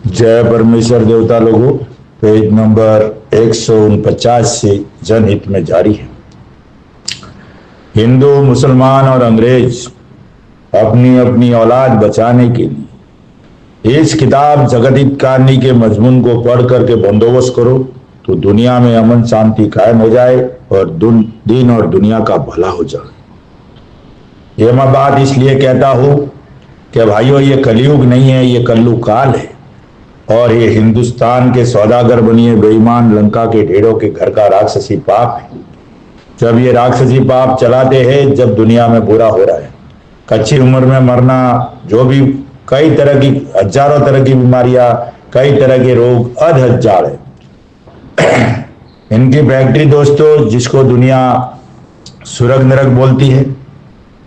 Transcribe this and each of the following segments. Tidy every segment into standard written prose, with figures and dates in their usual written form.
जय परमेश्वर देवता लोगों, पेज नंबर 149 से जनहित में जारी है। हिंदू, मुसलमान और अंग्रेज अपनी अपनी औलाद बचाने के लिए इस किताब जगत हितकारिणी के मजमून को पढ़ करके बंदोबस्त करो तो दुनिया में अमन शांति कायम हो जाए और दिन और दुनिया का भला हो जाए। ये मैं बात इसलिए कहता हूं कि भाइयों, ये कलयुग नहीं है, ये कल्लू काल है और ये हिंदुस्तान के सौदागर बनिए बेईमान लंका के ढेरों के घर का राक्षसी पाप है। जब ये राक्षसी पाप चलाते हैं, जब दुनिया में बुरा हो रहा है, कच्ची उम्र में मरना, जो भी कई तरह की हजारों तरह की बीमारियां, कई तरह के रोग अधहजार है। इनकी फैक्ट्री दोस्तों, जिसको दुनिया सुरग नरक बोलती है,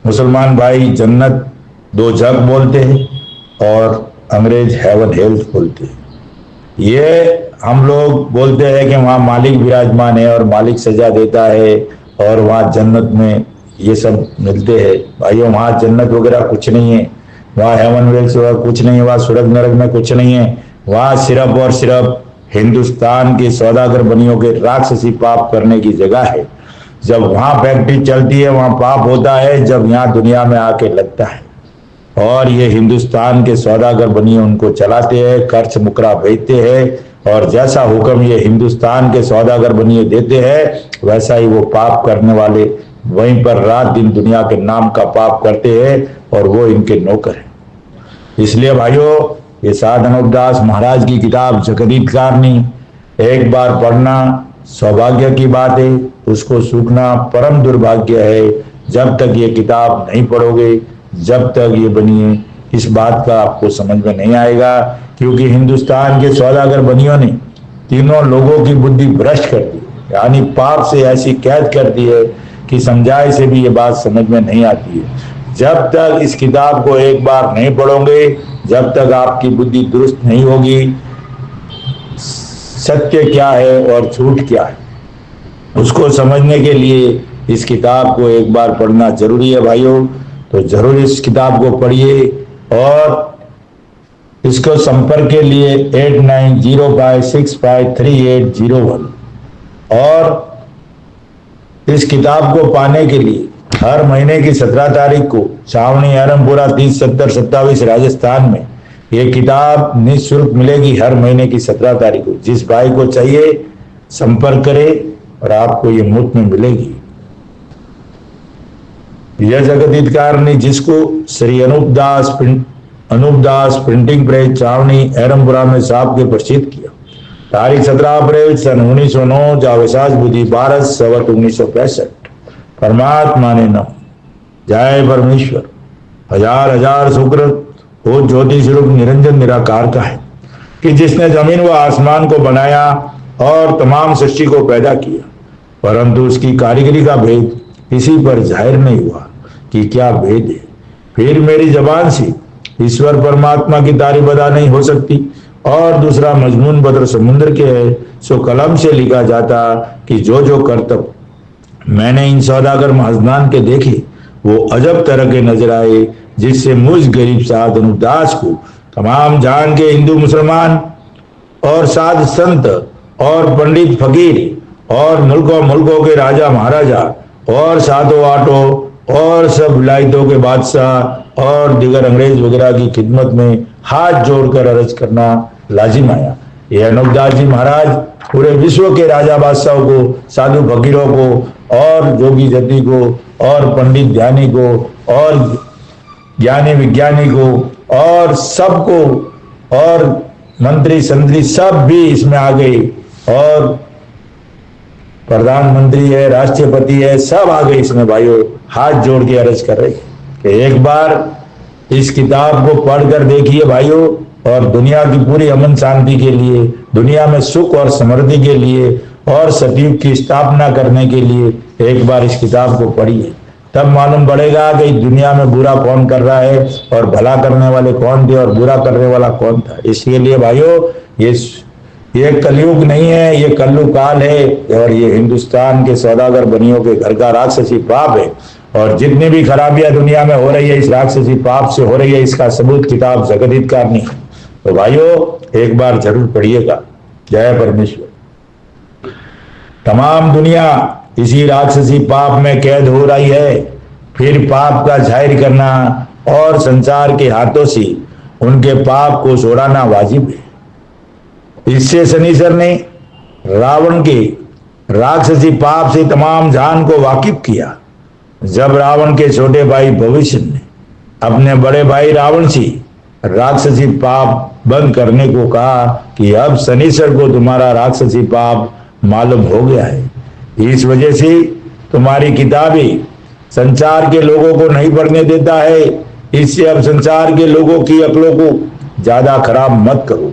मुसलमान भाई जन्नत दो जग बोलते हैं और अंग्रेज हेवन हेल्थ बोलते हैं। ये हम लोग बोलते हैं कि वहाँ मालिक विराजमान है और मालिक सजा देता है और वहाँ जन्नत में ये सब मिलते हैं। भाइयों, वहाँ जन्नत वगैरह कुछ नहीं है, वहाँ हेवन वेल्थ वगैरह कुछ नहीं है, वहाँ स्वर्ग नरक में कुछ नहीं है। वहाँ सिर्फ और सिर्फ हिंदुस्तान के सौदागर बनियों के राक्षसी पाप करने की जगह है। जब वहाँ फैक्ट्री चलती है वहाँ पाप होता है, जब यहाँ दुनिया में आके लगता है। और ये हिंदुस्तान के सौदागर बनिए उनको चलाते हैं, खर्च मुकरा भेजते हैं और जैसा हुक्म ये हिंदुस्तान के सौदागर बनिए देते हैं वैसा ही वो पाप करने वाले वहीं पर रात दिन दुनिया के नाम का पाप करते हैं और वो इनके नौकर हैं। इसलिए भाइयों, ये साध अनुपदास महाराज की किताब जगत हितकारिणी एक बार पढ़ना सौभाग्य की बात है, उसको सूखना परम दुर्भाग्य है। जब तक ये किताब नहीं पढ़ोगे, जब तक ये बनिए इस बात का आपको समझ में नहीं आएगा, क्योंकि हिंदुस्तान के सौदागर बनियों ने तीनों लोगों की बुद्धि भ्रष्ट कर दी, यानी पाप से ऐसी कैद कर दी है कि समझाए से भी ये बात समझ में नहीं आती है। जब तक इस किताब को एक बार नहीं पढ़ोगे, जब तक आपकी बुद्धि दुरुस्त नहीं होगी, सत्य क्या है और झूठ क्या है उसको समझने के लिए इस किताब को एक बार पढ़ना जरूरी है। भाइयों, तो जरूर इस किताब को पढ़िए और इसको संपर्क के लिए 8905653801 और इस किताब को पाने के लिए हर महीने की 17 तारीख को छावनी अहरमपुरा 307027 राजस्थान में ये किताब निःशुल्क मिलेगी। हर महीने की 17 तारीख को जिस भाई को चाहिए संपर्क करें और आपको ये मुफ्त में मिलेगी। यह जगत हितकारिणी जिसको श्री अनूपदास प्रिंटिंग प्रेस छावनी अहरमपुरा में साहब के प्रसिद्ध किया। तारीख 17 अप्रैल सन 1909 जावेसाज बुद्धि 12 संवत 1965। परमात्मा ने नम। जय परमेश्वर। हजार हजार शुक्र वो ज्योति स्वरूप निरंजन निराकार का है कि जिसने जमीन व आसमान को बनाया और तमाम सृष्टि को पैदा किया, परंतु उसकी कारीगरी का भेद किसी पर जाहिर नहीं हुआ कि क्या भेद है। फिर मेरी जबान से ईश्वर परमात्मा की तारीफ अदा नहीं हो सकती और दूसरा मजमून बद्र समुद्र के है, सो कलम से लिखा जाता कि जो जो करतब मैंने इन सौदागर महाजनान के देखे वो अजब तरह के नजर आए, जिससे मुझ गरीब साध अनुदास को तमाम जान के हिंदू मुसलमान और साध संत और पंडित फकीर और मुल्कों के राजा महाराजा और सातों आठों और सब विलायतों के बादशाह और दिगर अंग्रेज वगैरह की खिदमत में हाथ जोड़कर अर्ज करना लाजिम आया। यह अनुपदास जी महाराज पूरे विश्व के राजा बादशाहों को, साधु फकीरों को और जोगी जति को और पंडित ध्यानी को और ज्ञानी विज्ञानी को और सबको और मंत्री संतरी सब भी इसमें आ गए और प्रधानमंत्री है, राष्ट्रपति है, सब आ गए इसमें। भाइयों, हाथ जोड़ के अर्ज कर रहे कि एक बार इस किताब को पढ़कर देखिए भाइयों, और दुनिया की पूरी अमन शांति के लिए, दुनिया में सुख और समृद्धि के लिए और सतयुग की स्थापना करने के लिए एक बार इस किताब को पढ़िए। तब मालूम पड़ेगा कि दुनिया में बुरा कौन कर रहा है और भला करने वाले कौन थे और बुरा करने वाला कौन था। इसके लिए भाइयों, ये कलयुग नहीं है, ये कल्लू काल है और ये हिंदुस्तान के सौदागर बनियों के घर का राक्षसी पाप है। और जितनी भी खराबियां दुनिया में हो रही है इस राक्षसी पाप से हो रही है, इसका सबूत किताब जगत हितकारिणी है। तो भाइयों एक बार जरूर पढ़िएगा। जय परमेश्वर। तमाम दुनिया इसी राक्षसी पाप में कैद हो रही है। फिर पाप का जाहिर करना और संसार के हाथों से उनके पाप को छोड़ाना वाजिब है। इससे शनिश्चर ने रावण के राक्षसी पाप से तमाम जान को वाकिफ किया। जब रावण के छोटे भाई भविष्य ने अपने बड़े भाई रावण से राक्षसी पाप बंद करने को कहा कि अब शनिश्चर को तुम्हारा राक्षसी पाप मालूम हो गया है, इस वजह से तुम्हारी किताबें संसार के लोगों को नहीं पढ़ने देता है। इससे अब संसार के लोगों की अकलों को ज्यादा खराब मत करो।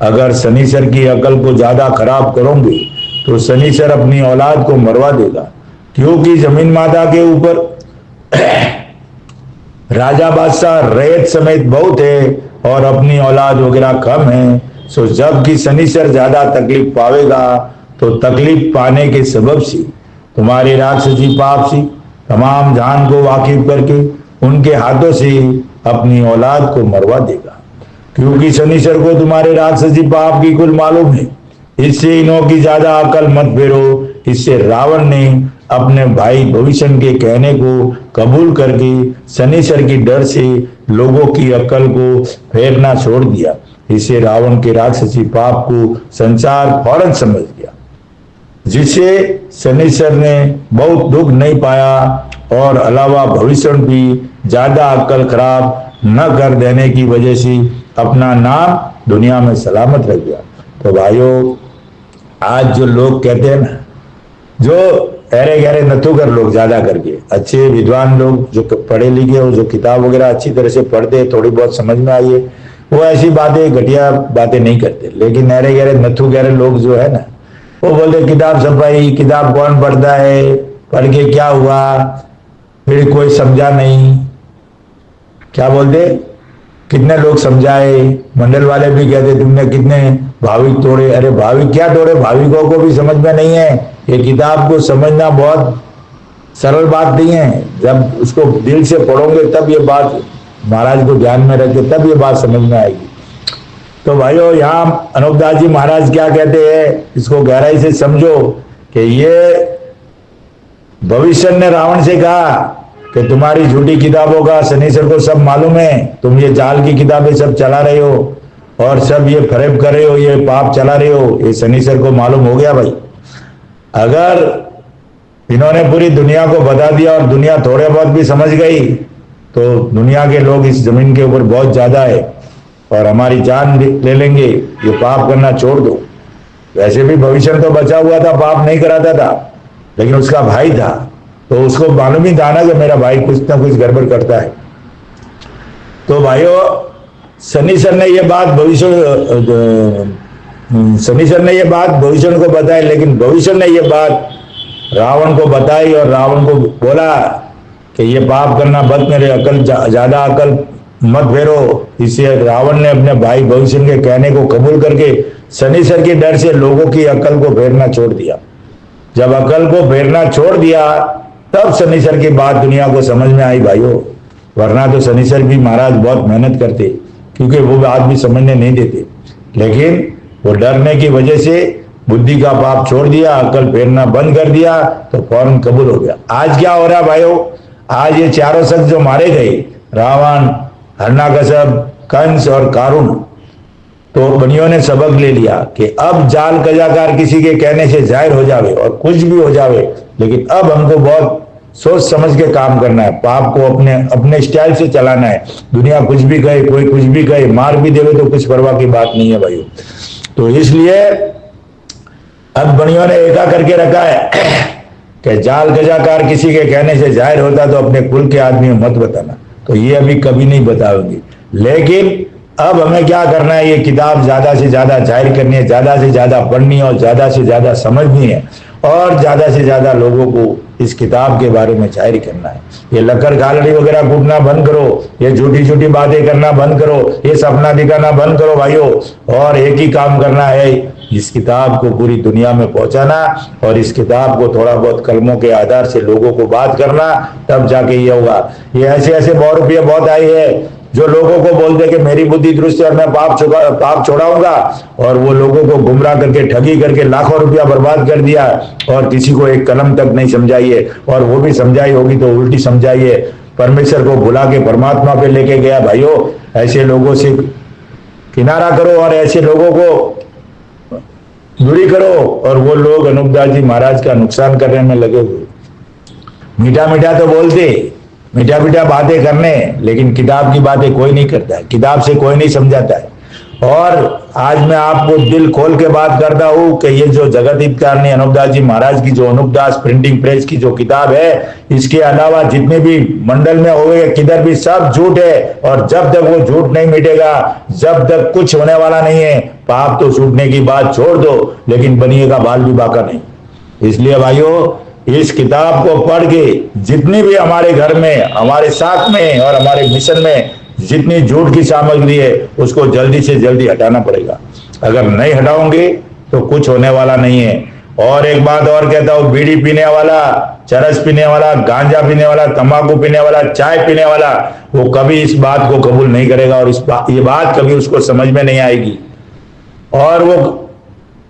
अगर शनिश्चर की अकल को ज्यादा खराब करोगे तो शनिश्चर अपनी औलाद को मरवा देगा, क्योंकि जमीन माता के ऊपर राजा बादशाह रेत समेत बहुत है और अपनी औलाद वगैरह कम है। सो जबकि शनिश्चर ज्यादा तकलीफ पावेगा तो तकलीफ पाने के सबब से तुम्हारे राक्षसी पाप से तमाम जान को वाकिफ करके उनके हाथों से अपनी औलाद को मरवा देगा, क्योंकि शनिश्चर को तुम्हारे राक्षसी पाप की कुल मालूम है। इससे इन्हों की ज्यादा अकल मत फेरो। इससे रावण ने अपने भाई भविष्य के कहने को कबूल करके शनिश्चर की डर से लोगों की अकल को फेरना छोड़ दिया। इससे रावण के राक्षसी पाप को संसार फौरन समझ गया, जिससे शनिश्चर ने बहुत दुख नहीं पाया और अलावा भविष्य भी ज्यादा अक्ल खराब न कर देने की वजह से अपना नाम दुनिया में सलामत रह गया। तो भाइयों आज जो लोग कहते हैं ना, जो अरे गहरे नथुकर लोग ज्यादा करके, अच्छे विद्वान लोग जो पढ़े लिखे हो, जो किताब वगैरह अच्छी तरह से पढ़ते थोड़ी बहुत समझ में आई है, वो ऐसी बातें घटिया बातें नहीं करते। लेकिन अरे गहरे नथु गहरे लोग जो है ना, वो बोलते किताब छपाई, किताब कौन पढ़ता है, पढ़ के क्या हुआ, फिर कोई समझा नहीं। क्या बोलते, कितने लोग समझाए, मंडल वाले भी कहते तुमने कितने भाविक तोड़े। अरे भाविक क्या तोड़े, भाविकों को भी समझ में नहीं है। ये किताब को समझना बहुत सरल बात नहीं है। जब उसको दिल से पढ़ोगे तब ये बात महाराज को ध्यान में रखे, तब ये बात समझ में आएगी। तो भाइयों यहाँ अनूपदास जी महाराज क्या कहते हैं, इसको गहराई से समझो कि ये भविष्य ने रावण से कहा कि तुम्हारी झूठी किताबों का शनिश्चर को सब मालूम है, तुम ये जाल की किताबें सब चला रहे हो और सब ये फरेब कर रहे हो, ये पाप चला रहे हो, ये शनिश्चर को मालूम हो गया। भाई अगर इन्होंने पूरी दुनिया को बता दिया और दुनिया थोड़े बहुत भी समझ गई तो दुनिया के लोग इस जमीन के ऊपर बहुत ज्यादा है और हमारी जान ले लेंगे। ये पाप करना छोड़ दो। वैसे भी भविष्य तो बचा हुआ था, पाप नहीं कराता था, लेकिन उसका भाई था तो उसको मालूम ही था ना कि मेरा भाई कुछ ना कुछ गड़बड़ करता है। तो भाइयों शनिश्चर ने ये बात भविष्य को बताई, लेकिन भविष्य ने ये बात रावण को बताई और रावण को बोला कि ये पाप करना बंद, मेरे अकल ज्यादा अकल मत फेरो। इससे रावण ने अपने भाई भविष्य के कहने को कबूल करके शनिश्चर के डर से लोगों की अकल को फेरना छोड़ दिया। जब अकल को फेरना छोड़ दिया तब शनिश्चर की बात दुनिया को समझ में आई भाइयों, वरना तो शनिश्चर भी महाराज बहुत मेहनत करते, क्योंकि वो बात भी समझने नहीं देते, लेकिन वो डरने की वजह से बुद्धि का पाप छोड़ दिया, अकल फेरना बंद कर दिया तो फौरन कबूल हो गया। आज क्या हो रहा भाइयों, आज ये चारों शख्स जो मारे गए, रावण, हिरण्यकश्यप, कंस और कारुण, तो बनियों ने सबक ले लिया कि अब जाल कजाकार किसी के कहने से जाहिर हो जावे और कुछ भी हो जावे, लेकिन अब हमको बहुत सोच समझ के काम करना है, पाप को अपने अपने स्टाइल से चलाना है। दुनिया कुछ भी कहे, कोई कुछ भी कहे, मार भी देवे तो कुछ परवाह की बात नहीं है भाइयों। तो इसलिए अब बनियों ने एका करके रखा है कि जाल कजाकार किसी के कहने से जाहिर होता तो अपने कुल के आदमी मत बताना। तो ये अभी कभी नहीं बताओगे, लेकिन अब हमें क्या करना है, ये किताब ज्यादा से ज्यादा जाहिर करनी है, ज्यादा से ज्यादा पढ़नी है और ज्यादा से ज्यादा समझनी है और ज्यादा से ज्यादा लोगों को इस किताब के बारे में जाहिर करना है। ये लकर गालड़ी वगैरह कूटना बंद करो, ये झूठी झूठी बातें करना बंद करो, ये सपना दिखाना बंद करो भाइयों, और एक ही काम करना है, इस किताब को पूरी दुनिया में पहुंचाना और इस किताब को थोड़ा बहुत कलमों के आधार से लोगों को बात करना, तब जाके ये होगा। ये ऐसे ऐसे 100 रुपये बहुत आई है, जो लोगों को बोलते हैं कि मेरी बुद्धि दुरुस्त है और मैं पाप छोड़ाऊंगा, और वो लोगों को गुमराह करके ठगी करके लाखों रुपया बर्बाद कर दिया और किसी को एक कलम तक नहीं समझाई है, और वो भी समझाई होगी तो उल्टी समझाई है, परमेश्वर को भुला के परमात्मा पे लेके गया। भाइयों, ऐसे लोगों से किनारा करो और ऐसे लोगों को दूरी करो। और वो लोग अनूपदास जी महाराज का नुकसान करने में लगे हुए, मीठा मीठा तो बोलते, मीठा मीठा बातें करने, लेकिन किताब की बातें कोई नहीं करता है, किताब से कोई नहीं समझाता है। और आज मैं आपको दिल खोल के बात करता हूं कि ये जो जगत हितकारिणी अनूपदास जी महाराज की जो अनूपदास प्रिंटिंग प्रेस की जो किताब है, इसके अलावा जितने भी मंडल में हो गए किधर भी सब झूठ है। और जब तक वो झूठ नहीं मिटेगा, जब तक कुछ होने वाला नहीं है। पाप तो छूटने की बात छोड़ दो, लेकिन बनिएगा बाल भी बाका नहीं। इसलिए भाइयों, इस किताब को पढ़ के जितनी भी हमारे घर में, हमारे साथ में और हमारे मिशन में जितनी झूठ की सामग्री है, उसको जल्दी से जल्दी हटाना पड़ेगा। अगर नहीं हटाओगे तो कुछ होने वाला नहीं है। और एक बात और कहता हूं, बीड़ी पीने वाला, चरस पीने वाला, गांजा पीने वाला, तंबाकू पीने वाला, चाय पीने वाला, वो कभी इस बात को कबूल नहीं करेगा और ये बात कभी उसको समझ में नहीं आएगी, और वो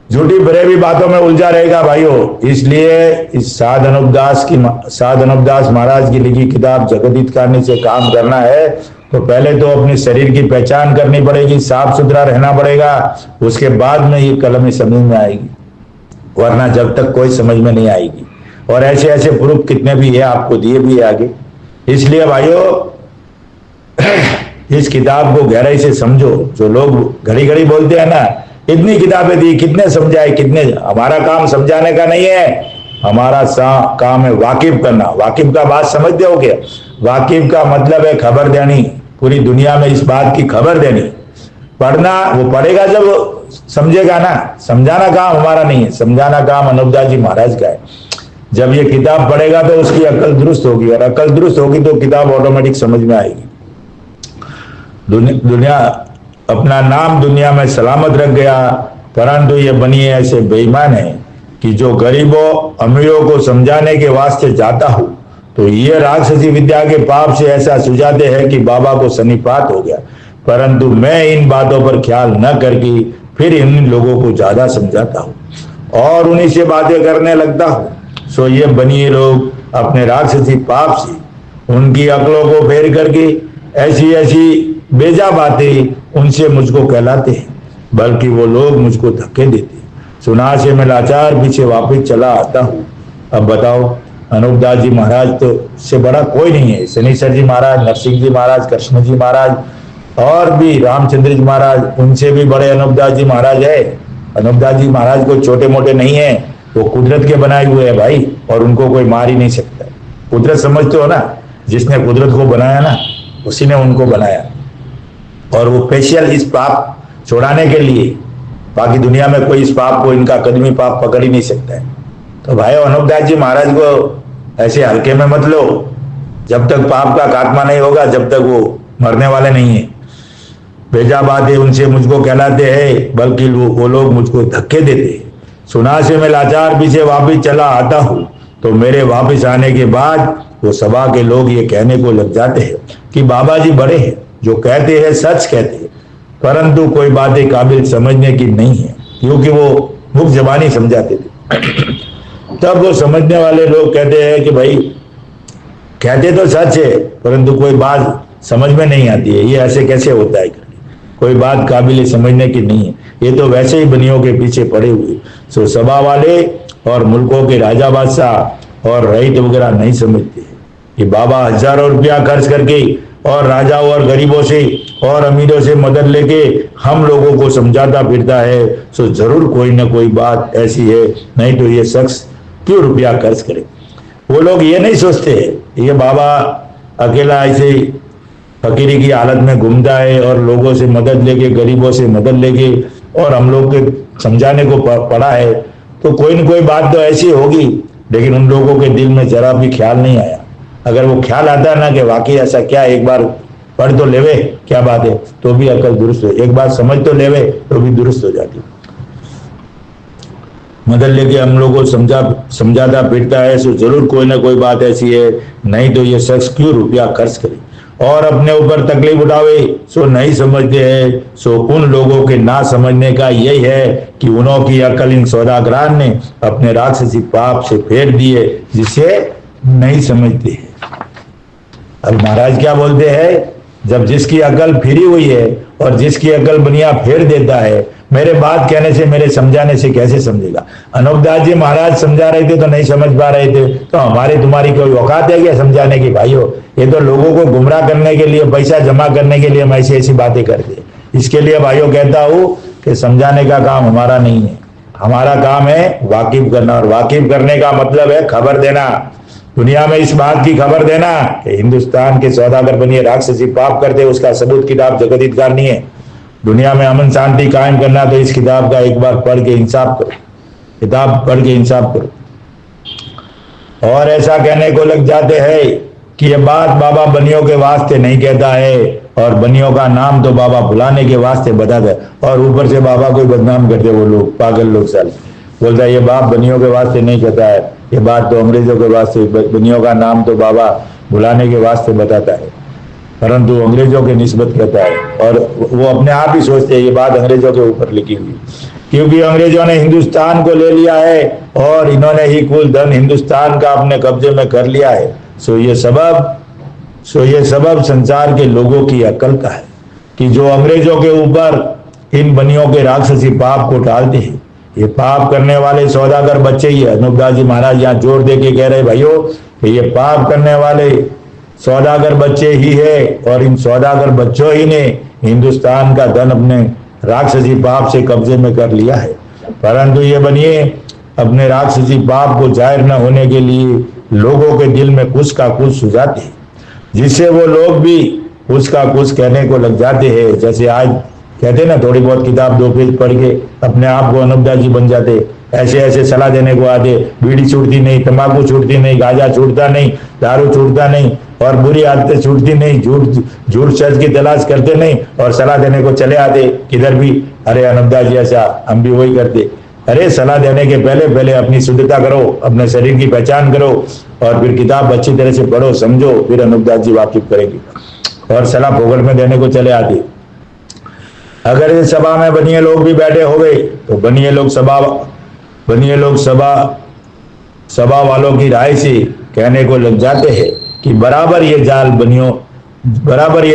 झूठी बरेबी बातों में उलझा रहेगा। भाइयों, इसलिए इस साध अनूपदास महाराज की लिखी किताब जगत हितकारिणी से काम करना है तो पहले तो अपने शरीर की पहचान करनी पड़ेगी, साफ सुथरा रहना पड़ेगा, उसके बाद में ये कलम समझ में आएगी, वरना जब तक कोई समझ में नहीं आएगी। और ऐसे ऐसे प्रूफ कितने भी है, आपको दिए भी है आगे। इसलिए भाइयों, इस किताब को गहराई से समझो। जो लोग घड़ी घड़ी बोलते हैं ना, इतनी किताबें दी, कितने समझाए, कितने, हमारा काम समझाने का नहीं है, हमारा काम है वाकिफ करना। वाकिफ का बात समझते हो क्या? वाकिफ का मतलब है खबर देनी, पूरी दुनिया में इस बात की खबर देनी। पढ़ना वो पढ़ेगा जब समझेगा ना, समझाना काम हमारा नहीं है, समझाना काम अनूपदास जी महाराज का है। जब ये किताब पढ़ेगा तो उसकी अकल दुरुस्त होगी, और अकल दुरुस्त होगी तो किताब ऑटोमेटिक समझ में आएगी। दुनिया अपना नाम दुनिया में सलामत रख गया, परंतु ये बनिए ऐसे बेईमान है कि जो गरीबों अमीरों को समझाने के वास्ते जाता हूं तो ये राक्षसी विद्या के पाप से ऐसा सुझाते हैं कि बाबा को सन्निपात हो गया, परंतु मैं इन बातों पर ख्याल न करके फिर इन लोगों को ज्यादा समझाता हूं और उन्हीं से बातें करने लगता हूं। सो ये बनिए लोग अपने राक्षसी पाप से उनकी अकलों को फेर करके ऐसी ऐसी बेजा बातें उनसे मुझको कहलाते हैं, बल्कि वो लोग मुझको धक्के देते। सुना से मैं लाचार पीछे वापस चला आता हूँ। अब बताओ, अनूपदास जी महाराज तो से बड़ा कोई नहीं है। शनिश्चर जी महाराज, नरसिंह जी महाराज, कृष्ण जी महाराज और भी रामचंद्र जी महाराज, उनसे भी बड़े अनूपदास जी महाराज है। अनूपदास जी महाराज कोई छोटे मोटे नहीं है, वो कुदरत के बनाए हुए हैं भाई, और उनको कोई मार ही नहीं सकता। कुदरत समझते हो ना, जिसने कुदरत को बनाया ना, उसी ने उनको बनाया, और वो स्पेशल इस पाप छुड़ाने के लिए, बाकी दुनिया में कोई इस पाप को, इनका कदमी पाप पकड़ ही नहीं सकता है। तो भाई अनूपदास जी महाराज को ऐसे हल्के में मत लो। जब तक पाप का खात्मा नहीं होगा, जब तक वो मरने वाले नहीं है। बेजा बातें उनसे मुझको कहलाते हैं, बल्कि वो लोग मुझको धक्के देते हैं। सुना से मैं लाचार पीछे वापिस चला आता हूँ तो मेरे वापिस आने के बाद वो सभा के लोग ये कहने को लग जाते हैं कि बाबा जी बड़े हैं, जो कहते हैं सच कहते हैं, परंतु कोई बातें काबिल समझने की नहीं है, क्योंकि वो मुख जबानी समझाते थे। तब वो समझने वाले लोग कहते हैं कि भाई कहते तो सच है, परंतु कोई बात समझ में नहीं आती है, ये ऐसे कैसे होता है, कोई बात काबिल समझने की नहीं है, ये तो वैसे ही बनियों के पीछे पड़े हुए। सो सभा वाले और मुल्कों के राजा बादशाह और रईत वगैरह नहीं समझते कि बाबा हजारों रुपया खर्च करके और राजाओं और गरीबों से और अमीरों से मदद लेके हम लोगों को समझाता फिरता है। सो जरूर कोई ना कोई बात ऐसी है, नहीं तो ये शख्स क्यों रुपया खर्च करे। वो लोग ये नहीं सोचते ये बाबा अकेला ऐसे फकीरी की हालत में घूमता है और लोगों से मदद लेके, गरीबों से मदद लेके, और हम लोग के समझाने को पड़ा है, तो कोई न कोई बात तो ऐसी होगी। लेकिन उन लोगों के दिल में जरा भी ख्याल नहीं आया। अगर वो ख्याल आता है ना कि वाकई ऐसा क्या, एक बार पढ़ तो लेवे क्या बात है, तो भी अकल दुरुस्त हो, एक बार समझ तो लेवे तो भी दुरुस्त हो जाती। मदद लेके हम लोग को समझाता फिरता है, सो जरूर कोई ना कोई बात ऐसी है, नहीं तो ये शख्स क्यों रुपया खर्च करे। और अपने ऊपर तकलीफ उठावे सो नहीं समझते हैं। सो उन लोगों के ना समझने का यही है कि उन्हों की अकल इन सौदागरान ने अपने राक्षसी पाप से फेर दिए, जिसे नहीं समझते हैं। अब महाराज क्या बोलते हैं, जब जिसकी अकल फिरी हुई है और जिसकी अकल बनिया फेर देता है, मेरे बात कहने से मेरे समझाने से कैसे समझेगा। अनूपदास जी महाराज समझा रहे थे तो नहीं समझ पा रहे थे, तो हमारी तुम्हारी कोई औकात है क्या समझाने की। भाइयों, ये तो लोगों को गुमराह करने के लिए, पैसा जमा करने के लिए हम ऐसी ऐसी बातें करते। इसके लिए भाइयों कहता हूं कि समझाने का काम हमारा नहीं है, हमारा काम है वाकिफ करना। और वाकिफ करने का मतलब है खबर देना, दुनिया में इस बात की खबर देना कि हिंदुस्तान के सौदागर बनिए राक्षसी पाप करते, उसका सबूत किताब जगत हितकार नहीं है। दुनिया में अमन शांति कायम करना तो इस किताब का एक बार पढ़ के इंसाफ करो, किताब पढ़ के इंसाफ करो। और ऐसा कहने को लग जाते हैं कि ये बात बाबा बनियों के वास्ते नहीं कहता है, और बनियों का नाम तो बाबा बुलाने के वास्ते बताता है, और ऊपर से बाबा को बदनाम करते वो लोग, पागल लोग। साल बोलता है ये बाप बनियों के वास्ते नहीं कहता है, ये बात तो अंग्रेजों के वास्ते, बनियों का नाम तो बाबा बुलाने के वास्ते बताता है, परंतु अंग्रेजों के निस्बत कहता है। और वो अपने आप ही सोचते हैं ये बात अंग्रेजों के ऊपर लिखी हुई, क्योंकि अंग्रेजों ने हिंदुस्तान को ले लिया है और इन्होंने ही कुल धन हिंदुस्तान का अपने कब्जे में कर लिया है। सो ये सबब संसार के लोगों की अकल का है कि जो अंग्रेजों के ऊपर इन बनियों के राक्षसी पाप को टालते हैं। ये पाप करने वाले सौदागर बच्चे ही है। अनूपदास जी महाराज यहाँ जोर दे के कह रहे भाइयों कि ये पाप करने वाले सौदागर बच्चे ही है, और इन सौदागर बच्चों ही ने हिंदुस्तान का धन अपने राक्षसी पाप से कब्जे में कर लिया है। परंतु ये बनिए अपने राक्षसी पाप को जाहिर न होने के लिए लोगों के दिल में कुछ का कुछ सुझाते हैं, जिससे वो लोग भी कुछ का कुछ कहने को लग जाते हैं। जैसे आज कहते ना, थोड़ी बहुत किताब 2 पेज पढ़ के अपने आप को अनूपदास जी बन जाते, ऐसे ऐसे सलाह देने को आते। बीड़ी छूटती नहीं, तंबाकू छूटती नहीं, गांजा छूटता नहीं, दारू छूटता नहीं, और बुरी आदतें छूटती नहीं, झूठ सच की तलाश करते नहीं, और सलाह देने को चले आते किधर भी। अरे अनूपदास जी ऐसा, हम भी वही करते। अरे सलाह देने के पहले अपनी शुद्धता करो, अपने शरीर की पहचान करो, और फिर किताब अच्छी तरह से पढ़ो, समझो, फिर अनूपदास जी वाकिफ करेंगे। और सलाह फोकट में देने को चले आते। अगर इस सभा में बनिए लोग भी बैठे हो गए तो बनिए लोग सभा वालों की राय से कहने को लग जाते हैं कि बराबर ये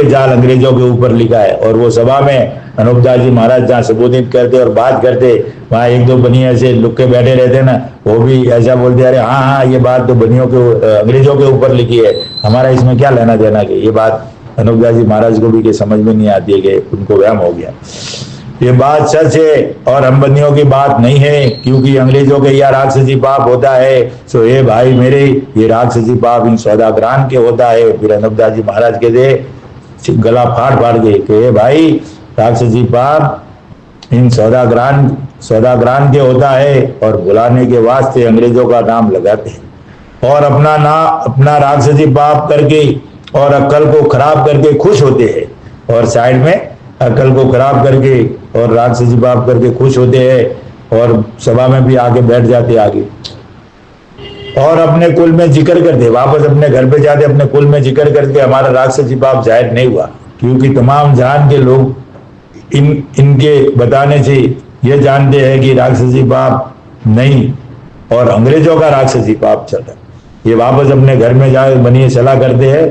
जाल अंग्रेजों के ऊपर लिखा है। और वो सभा में अनूपदास जी महाराज जहाँ संबोधित करते और बात करते, वहां 1-2 बनिए ऐसे लुक के बैठे रहते ना, वो भी ऐसा बोलते अरे हाँ ये बात तो बनियों के अंग्रेजों के ऊपर लिखी है, हमारा इसमें क्या लेना देना। के ये बात अनूपदास जी महाराज को भी के समझ में नहीं आती है, कि उनको वहम हो गया। ये बात सच है और हम बंदियों की बात नहीं है, क्योंकि अंग्रेजों के यह राक्षसी पाप होता है। सो ये भाई मेरे, ये राक्षसी पाप इन सौदागरान के होता है। फिर अनूपदास जी महाराज के दे गला फाड़ के कि भाई राक्षसी पाप इन सौदागरान के होता है, और बुलाने के वास्ते अंग्रेजों का नाम लगाते हैं, और अपना राक्षसी पाप करके और अक्ल को खराब करके खुश होते हैं, और साइड में अकल को खराब करके और राक्षसी पाप करके खुश होते हैं, और सभा में भी आके बैठ जाते आगे, और अपने कुल में जिक्र करते, वापस अपने घर पे जाते, अपने कुल में जिक्र करके हमारा राक्षसी पाप जाहिर नहीं हुआ। क्योंकि तमाम जहान के लोग इनके बताने से ये जानते हैं कि राक्षसी पाप नहीं, और अंग्रेजों का राक्षसी पाप चल रहा है। ये वापस अपने घर में जाए बनिए सलाह करते हैं,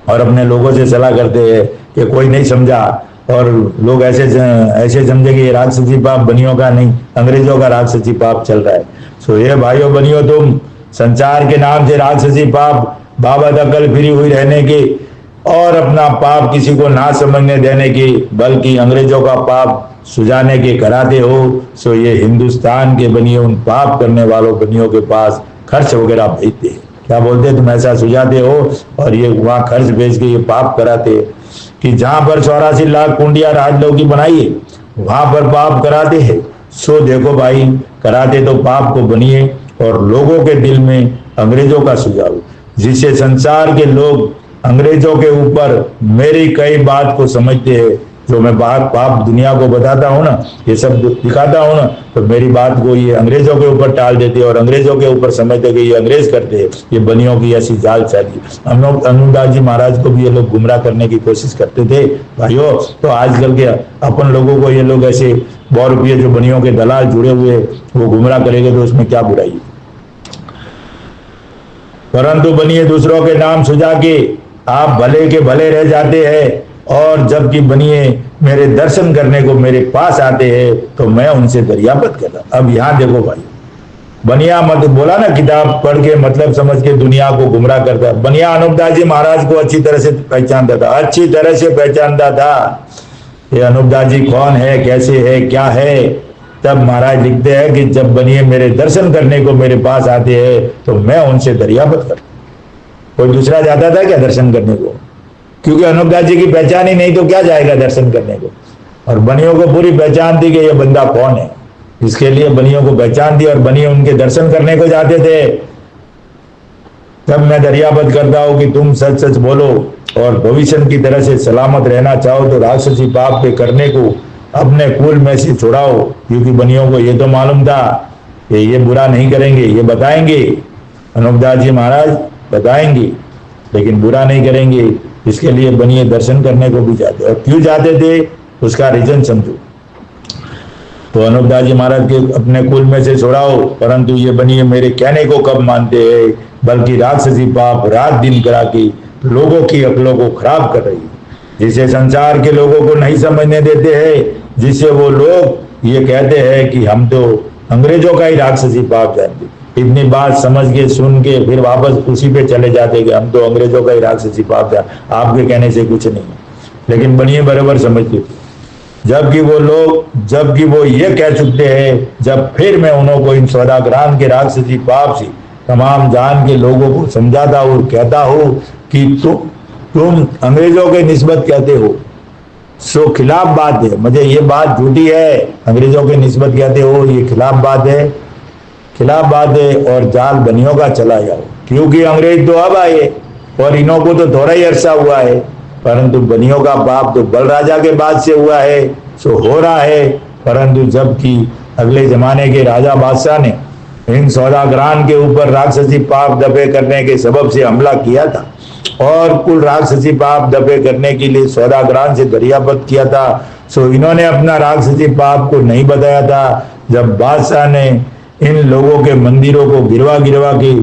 और अपने लोगों से सलाह करते हैं कि कोई नहीं समझा, और लोग ऐसे समझे कि ये राक्षसी पाप बनियों का नहीं, अंग्रेजों का राक्षसी पाप चल रहा है। सो ये भाइयों बनियों, तुम संसार के नाम से राक्षसी पाप, बाबत अकल फिरी हुई रहने की और अपना पाप किसी को ना समझने देने की, बल्कि अंग्रेजों का पाप सुझाने के कराते हो। सो ये हिंदुस्तान के बनिए उन पाप करने वालों बनियों के पास खर्च वगैरह भेजते हैं। क्या बोलते, तुम ऐसा सुझाते हो, और ये वहां खर्च भेज के ये पाप कराते कि जहां पर 84 लाख कुंडिया राजलों की बनाई है वहां पर पाप कराते हैं। सो देखो भाई, कराते तो पाप को बनिए, और लोगों के दिल में अंग्रेजों का सुझाव, जिससे संसार के लोग अंग्रेजों के ऊपर मेरी कई बात को समझते हैं, जो मैं पाप दुनिया को बताता हूँ ना, ये सब दिखाता हूँ ना, तो मेरी बात को ये अंग्रेजों के ऊपर टाल देते और अंग्रेजों के ऊपर समझते कि ये अंग्रेज करते हैं, ये बनियों की ऐसी जाल फैली। हम लोग अनुदास जी महाराज को भी ये लोग गुमराह करने की कोशिश करते थे भाइयों। तो आजकल के अपन लोगों को ये लोग ऐसे बहुरूपिये जो बनियों के दलाल जुड़े हुए वो गुमराह करेंगे तो उसमें क्या बुराई है। परंतु बनिए दूसरों के नाम सुझा के आप भले के भले रह जाते हैं, और जबकि बनिए मेरे दर्शन करने को मेरे पास आते हैं तो मैं उनसे दरियापत करता। अब यहां देखो भाई, बनिया मत बोला ना, किताब पढ़ के मतलब समझ के दुनिया को गुमराह करता। बनिया अनुपदास जी महाराज को अच्छी तरह से पहचानता था, अच्छी तरह से पहचानता था ये अनुपदास जी कौन है, कैसे है, क्या है। तब महाराज लिखते हैं कि जब बनिए मेरे दर्शन करने को मेरे पास आते हैं तो मैं उनसे दरियापत करता। कोई दूसरा जाता था क्या दर्शन करने को? क्योंकि अनुपदास जी की पहचान ही नहीं तो क्या जाएगा दर्शन करने को। और बनियों को पूरी पहचान थी कि ये बंदा कौन है, इसके लिए बनियों को पहचान दी और बनिए उनके दर्शन करने को जाते थे। तब मैं दरियापत करता हूं कि तुम सच सच बोलो और भविष्य की तरह से सलामत रहना चाहो तो राक्षसी पाप के करने को अपने कुल में से छुड़ाओ। क्योंकि बनियों को ये तो मालूम था कि ये बुरा नहीं करेंगे, ये बताएंगे, अनुपदास जी महाराज बताएंगे, लेकिन बुरा नहीं करेंगे। इसके लिए बनिए दर्शन करने को भी जाते। और क्यों जाते थे उसका रीजन समझो। तो अनुपदास जी महाराज के अपने कुल में से छुड़ाओ, परंतु ये बनिए मेरे कहने को कब मानते हैं, बल्कि राक्षसी पाप रात दिन करा के लोगों की अकलों को खराब कर रही है, जिसे संसार के लोगों को नहीं समझने देते हैं, जिससे वो लोग ये कहते हैं कि हम तो अंग्रेजों का ही राक्षसी पाप जानते। इतनी बात समझ के सुन के फिर वापस उसी पे चले जाते कि हम तो अंग्रेजों का ही राक्षसी पाप जानते, आपके कहने से कुछ नहीं। लेकिन बनिए बराबर समझते थे। जबकि वो ये कह चुकते हैं, जब फिर मैं उन्होंने इन सौदागरान के राक्षसी पाप से तमाम जान के लोगों को समझाता और कहता हूं कि तुम अंग्रेजों के निस्बत कहते हो, सो खिलाफ बात है। मुझे ये बात झूठी है, अंग्रेजों के निस्बत कहते हो, ये खिलाफ बात है, खिलाफ बात है। और जाल बनियों का चला जाओ, क्योंकि अंग्रेज तो अब आए और इन्हों को तो थोड़ा ही अरसा हुआ है, परंतु बनियों का पाप तो बल राजा के बाद से हुआ है, सो हो रहा है। परंतु जबकि अगले जमाने के राजा बादशाह ने इन सौदागरान के ऊपर राक्षसी पाप दफे करने के सबब से हमला किया था और कुल राक्षसी पाप दफे करने के लिए सौदागरान से दरियापत किया था। सो इन्होंने अपना राक्षसी पाप को नहीं बताया था। जब बादशाह ने इन लोगों के मंदिरों को गिरवा के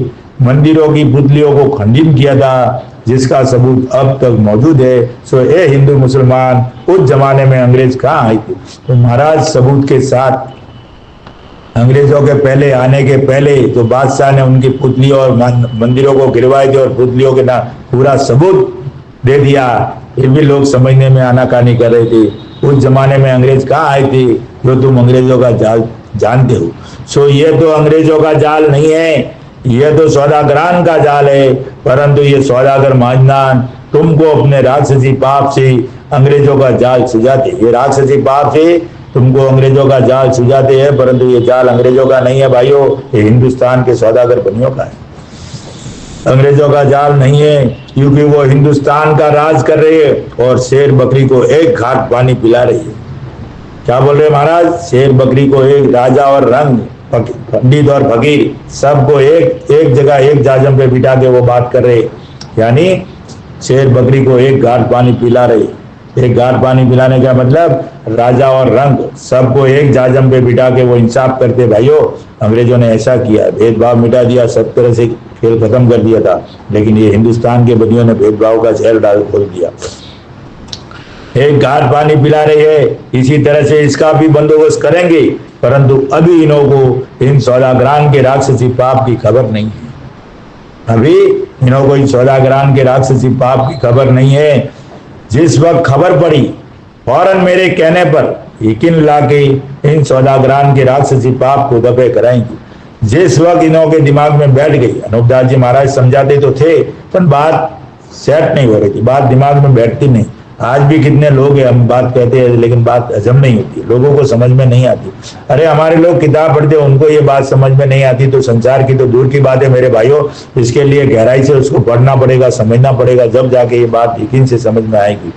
मंदिरों की पुतलियों को खंडित किया था, जिसका सबूत अब तक मौजूद है। सो ए हिंदू मुसलमान, उस जमाने में अंग्रेज कहाँ आए थे? तो महाराज सबूत के साथ अंग्रेजों के पहले आने के पहले जो बादशाह ने उनकी पुतलियों और मंदिरों को गिरवाए थे और पुतलियों के नाम पूरा सबूत दे दिया, फिर भी लोग समझने में आनाकानी कर रहे थे। उस जमाने में अंग्रेज कहाँ आए थे जो तुम अंग्रेजों का जाल जानते हो? सो ये तो अंग्रेजों का जाल नहीं है, ये तो सौदागरान का जाल है। परंतु ये सौदागर माजनान तुमको अपने राक्षसी पाप से अंग्रेजों का जाल सुझाते, ये राक्षसी पाप से तुमको अंग्रेजों का जाल सुझाते हैं, परंतु ये जाल अंग्रेजों का नहीं है भाइयों, ये हिंदुस्तान के सौदागर बनियों का है, अंग्रेजों का जाल नहीं है। क्योंकि वो हिंदुस्तान का राज कर रही है और शेर बकरी को एक घाट पानी पिला रही है। क्या बोल रहे महाराज? शेर बकरी को एक राजा और रंग, पंडित और फकीर सबको एक जगह एक जाजम पे बिठा के वो बात कर रहे, यानी शेर बकरी को एक घाट पानी पिला रही। एक घाट पानी पिलाने का मतलब राजा और रंग सबको एक जाजम पे बिठा के वो इंसाफ करते। भाइयों अंग्रेजों ने ऐसा किया, भेदभाव मिटा दिया, सब तरह से खेल खत्म कर दिया था। लेकिन ये हिंदुस्तान के बनियों ने भेदभाव का जहर डाल खोल दिया। एक घाट पानी पिला रही है, इसी तरह से इसका भी बंदोबस्त करेंगे। परंतु अभी इन्हों को इन सौदागरान के राक्षसी पाप की खबर नहीं है, अभी इन्हों को इन सौदागरान के राक्षसी पाप की खबर नहीं है। जिस वक्त खबर पड़ी फौरन मेरे कहने पर यकीन लाके इन सौदागरान के राक्षसी पाप को दफे कराएंगे। जिस वक्त इन्हों के दिमाग में बैठ गई, अनुपदास जी महाराज समझाते तो थे पर बात सेट नहीं हो रही थी, बात दिमाग में बैठती नहीं। आज भी कितने लोग हैं, हम बात कहते हैं लेकिन बात हजम नहीं होती, लोगों को समझ में नहीं आती। अरे हमारे लोग किताब पढ़ते हैं, उनको ये बात समझ में नहीं आती तो संसार की तो दूर की बात है मेरे भाइयों। इसके लिए गहराई से उसको पढ़ना पड़ेगा, समझना पड़ेगा, जब जाके ये बात यकीन से समझ में आएगी।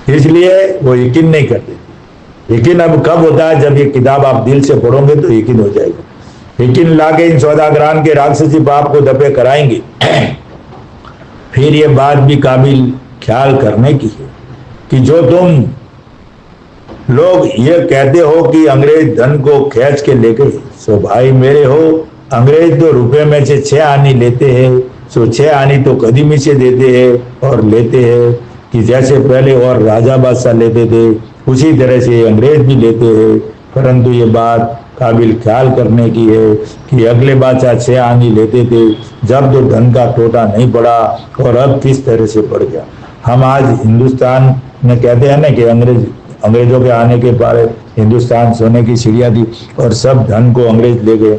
इसलिए वो यकीन नहीं करते। यकीन अब कब होता है? जब ये किताब आप दिल से पढ़ोगे तो यकीन हो जाएगा। यकीन लाके इन सौदागरान के राक्षसी बाप को दबे कराएंगे। फिर ये बात भी काबिल ख्याल करने की है कि जो तुम लोग ये कहते हो कि अंग्रेज धन को खींच के ले गए, सो भाई मेरे हो, अंग्रेज तो रुपए में से 6 आनी लेते हैं, सो 6 आनी तो कदीमी से देते हैं और लेते हैं कि जैसे पहले और राजा बादशाह लेते थे उसी तरह से अंग्रेज भी लेते हैं। परंतु ये बात काबिल ख्याल करने की है कि अगले बादशाह 6 आनी लेते थे जब तो धन का टोटा नहीं पड़ा, और अब किस तरह से पड़ गया। हम आज हिंदुस्तान में कहते हैं ना कि अंग्रेजों के आने के बाद हिंदुस्तान सोने की चिड़िया थी और सब धन को अंग्रेज ले गए।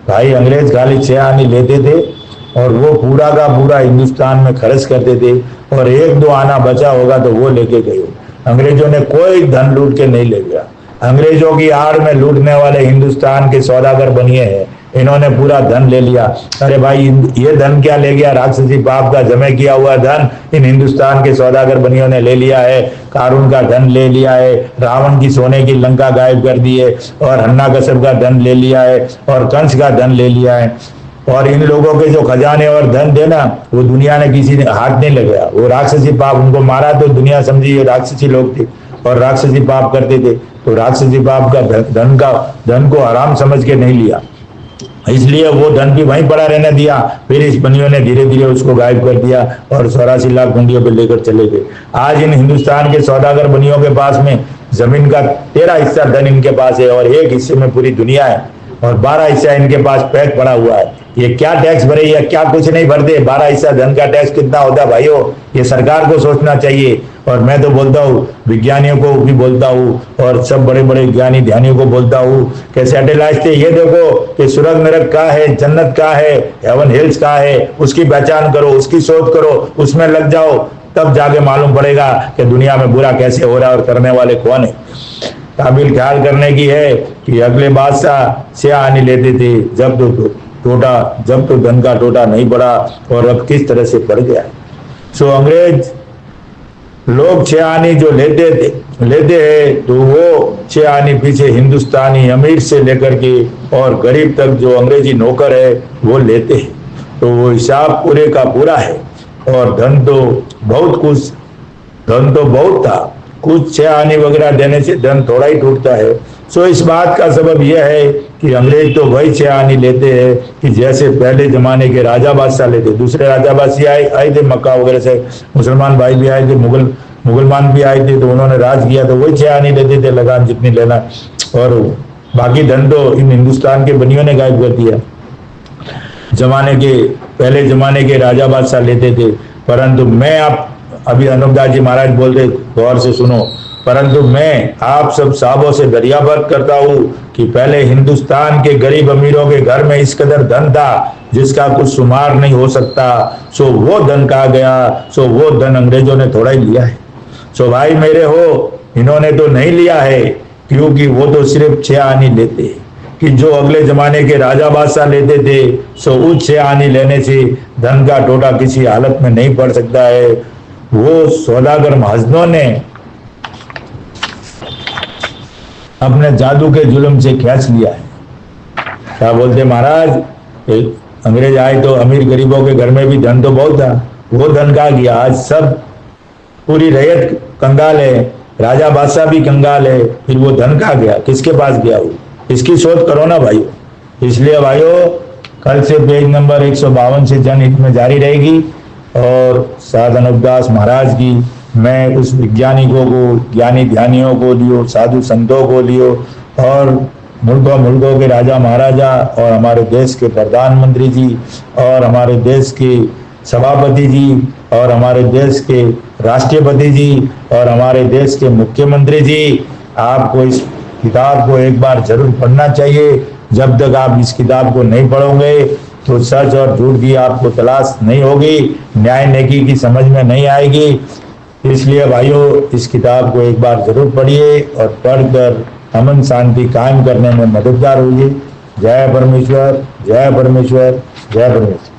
भाई अंग्रेज खाली 6 आने लेते थे और वो पूरा का पूरा हिंदुस्तान में खर्च करते थे, और 1-2 आना बचा होगा तो वो लेके गए। अंग्रेजों ने कोई धन लूट के नहीं ले गया। अंग्रेजों की आड़ में लूटने वाले हिंदुस्तान के सौदागर बनिए हैं, इन्होंने पूरा धन ले लिया। अरे भाई ये धन क्या ले गया? राक्षसी बाप का जमे किया हुआ धन इन हिंदुस्तान के सौदागर बनियों ने ले लिया है। कारून का धन ले लिया है, रावण की सोने की लंका गायब कर दी है, और हन्ना कसब का धन ले लिया है, और कंस का धन ले लिया है। और इन लोगों के जो खजाने और धन देना वो दुनिया ने किसी ने हाथ नहीं लगाया। वो राक्षसी पाप, उनको मारा तो दुनिया समझी ये राक्षसी लोग थे और राक्षसी पाप करते थे, तो राक्षसी पाप का धन को आराम समझ के नहीं लिया, इसलिए वो धन भी वहीं पड़ा रहने दिया। फिर इस बनियों ने धीरे धीरे उसको गायब कर दिया और 84 लाख कुंडियों पे लेकर चले गए। आज इन हिंदुस्तान के सौदागर बनियों के पास में जमीन का 13 हिस्सा धन इनके पास है, और 1 हिस्से में पूरी दुनिया है, और 12 हिस्सा इनके पास पैक पड़ा हुआ है। ये क्या टैक्स भरे या क्या कुछ नहीं भरते? 12 हिस्सा धन का टैक्स कितना होता है भाइयों? ये सरकार को सोचना चाहिए। और मैं तो बोलता हूँ, विज्ञानियों को भी बोलता हूँ और सब बड़े बड़े ज्ञानी ध्यानियों को बोलता हूँ कि सैटेलाइट से ये देखो कि स्वर्ग नरक कहाँ है, जन्नत कहाँ है, हेवन हिल्स कहाँ है, उसकी पहचान करो, उसकी शोध करो, उसमें लग जाओ, तब जाके मालूम पड़ेगा कि दुनिया में बुरा कैसे हो रहा है और करने वाले कौन है। काबिल ख्याल करने की है कि अगले बादशाह 6 आने लेते थे जब तो धन का टोटा नहीं पड़ा, और अब किस तरह से पड़ गया। सो अंग्रेज लोग 6 आनी जो लेते हैं तो वो 6 आनी पीछे हिंदुस्तानी अमीर से लेकर के और गरीब तक जो अंग्रेजी नौकर है वो लेते हैं। तो वो हिसाब पूरे का पूरा है, और धन तो बहुत था, कुछ 6 आनी वगैरह देने से धन थोड़ा ही टूटता है। सो इस बात का सबब यह है कि अंग्रेज तो वही 6 आनी लेते हैं कि जैसे पहले जमाने के राजा बादशाह लेते। दूसरे राजा बादशाह आए थे मक्का वगैरह से, मुसलमान भाई भी आए थे, मुगलमान भी आए थे, तो उन्होंने राज किया, तो वही 6 आनी लेते थे, लगान जितनी लेना, और बाकी धन तो इन हिंदुस्तान के बनियों ने गायब कर दिया। पहले जमाने के राजा बादशाह लेते थे। परंतु मैं अभी अनुपदास जी महाराज बोल रहे, गौर से सुनो, परंतु मैं आप सब साहबों से दरियावर्त करता हूँ कि पहले हिंदुस्तान के गरीब अमीरों के घर में इस कदर धन था जिसका कुछ शुमार नहीं हो सकता। सो वो धन कहाँ गया? सो वो धन अंग्रेजों ने थोड़ा ही लिया है। सो भाई मेरे हो, इन्होंने तो नहीं लिया है, क्योंकि वो तो सिर्फ 6 आनी लेते कि जो अगले जमाने के राजा बादशाह लेते थे। सो उस 6 आनी लेने से धन का टोटा किसी हालत में नहीं पड़ सकता है। वो सौदागर महाजनों ने अपने जादू के जुल्म से खींच लिया है। क्या बोलते महाराज, अंग्रेज आए तो अमीर गरीबों के घर में भी धन तो बहुत था, वो धन कहाँ गया? आज सब पूरी रैयत कंगाल है, राजा बादशाह भी कंगाल है, फिर वो धन कहाँ गया? किसके पास गया? वो इसकी शोध करो ना भाइयों। इसलिए भाइयों, कल से पेज नंबर 152 से जनहित में जारी रहेगी, और साध अनुपदास महाराज की मैं उस वैज्ञानिकों को, ज्ञानी ध्यानियों को लियो, साधु संतों को लियो, और मुल्कों के राजा महाराजा, और हमारे देश के प्रधानमंत्री जी, और हमारे देश के सभापति जी, और हमारे देश के राष्ट्रपति जी, और हमारे देश के मुख्यमंत्री जी, आपको इस किताब को एक बार जरूर पढ़ना चाहिए। जब तक आप इस किताब को नहीं पढ़ोगे तो सच और झूठ की आपको तलाश नहीं होगी, न्याय नेकी की समझ में नहीं आएगी। इसलिए भाइयों, इस किताब को एक बार जरूर पढ़िए और पढ़कर अमन शांति कायम करने में मददगार होइए। जय परमेश्वर, जय परमेश्वर, जय परमेश्वर।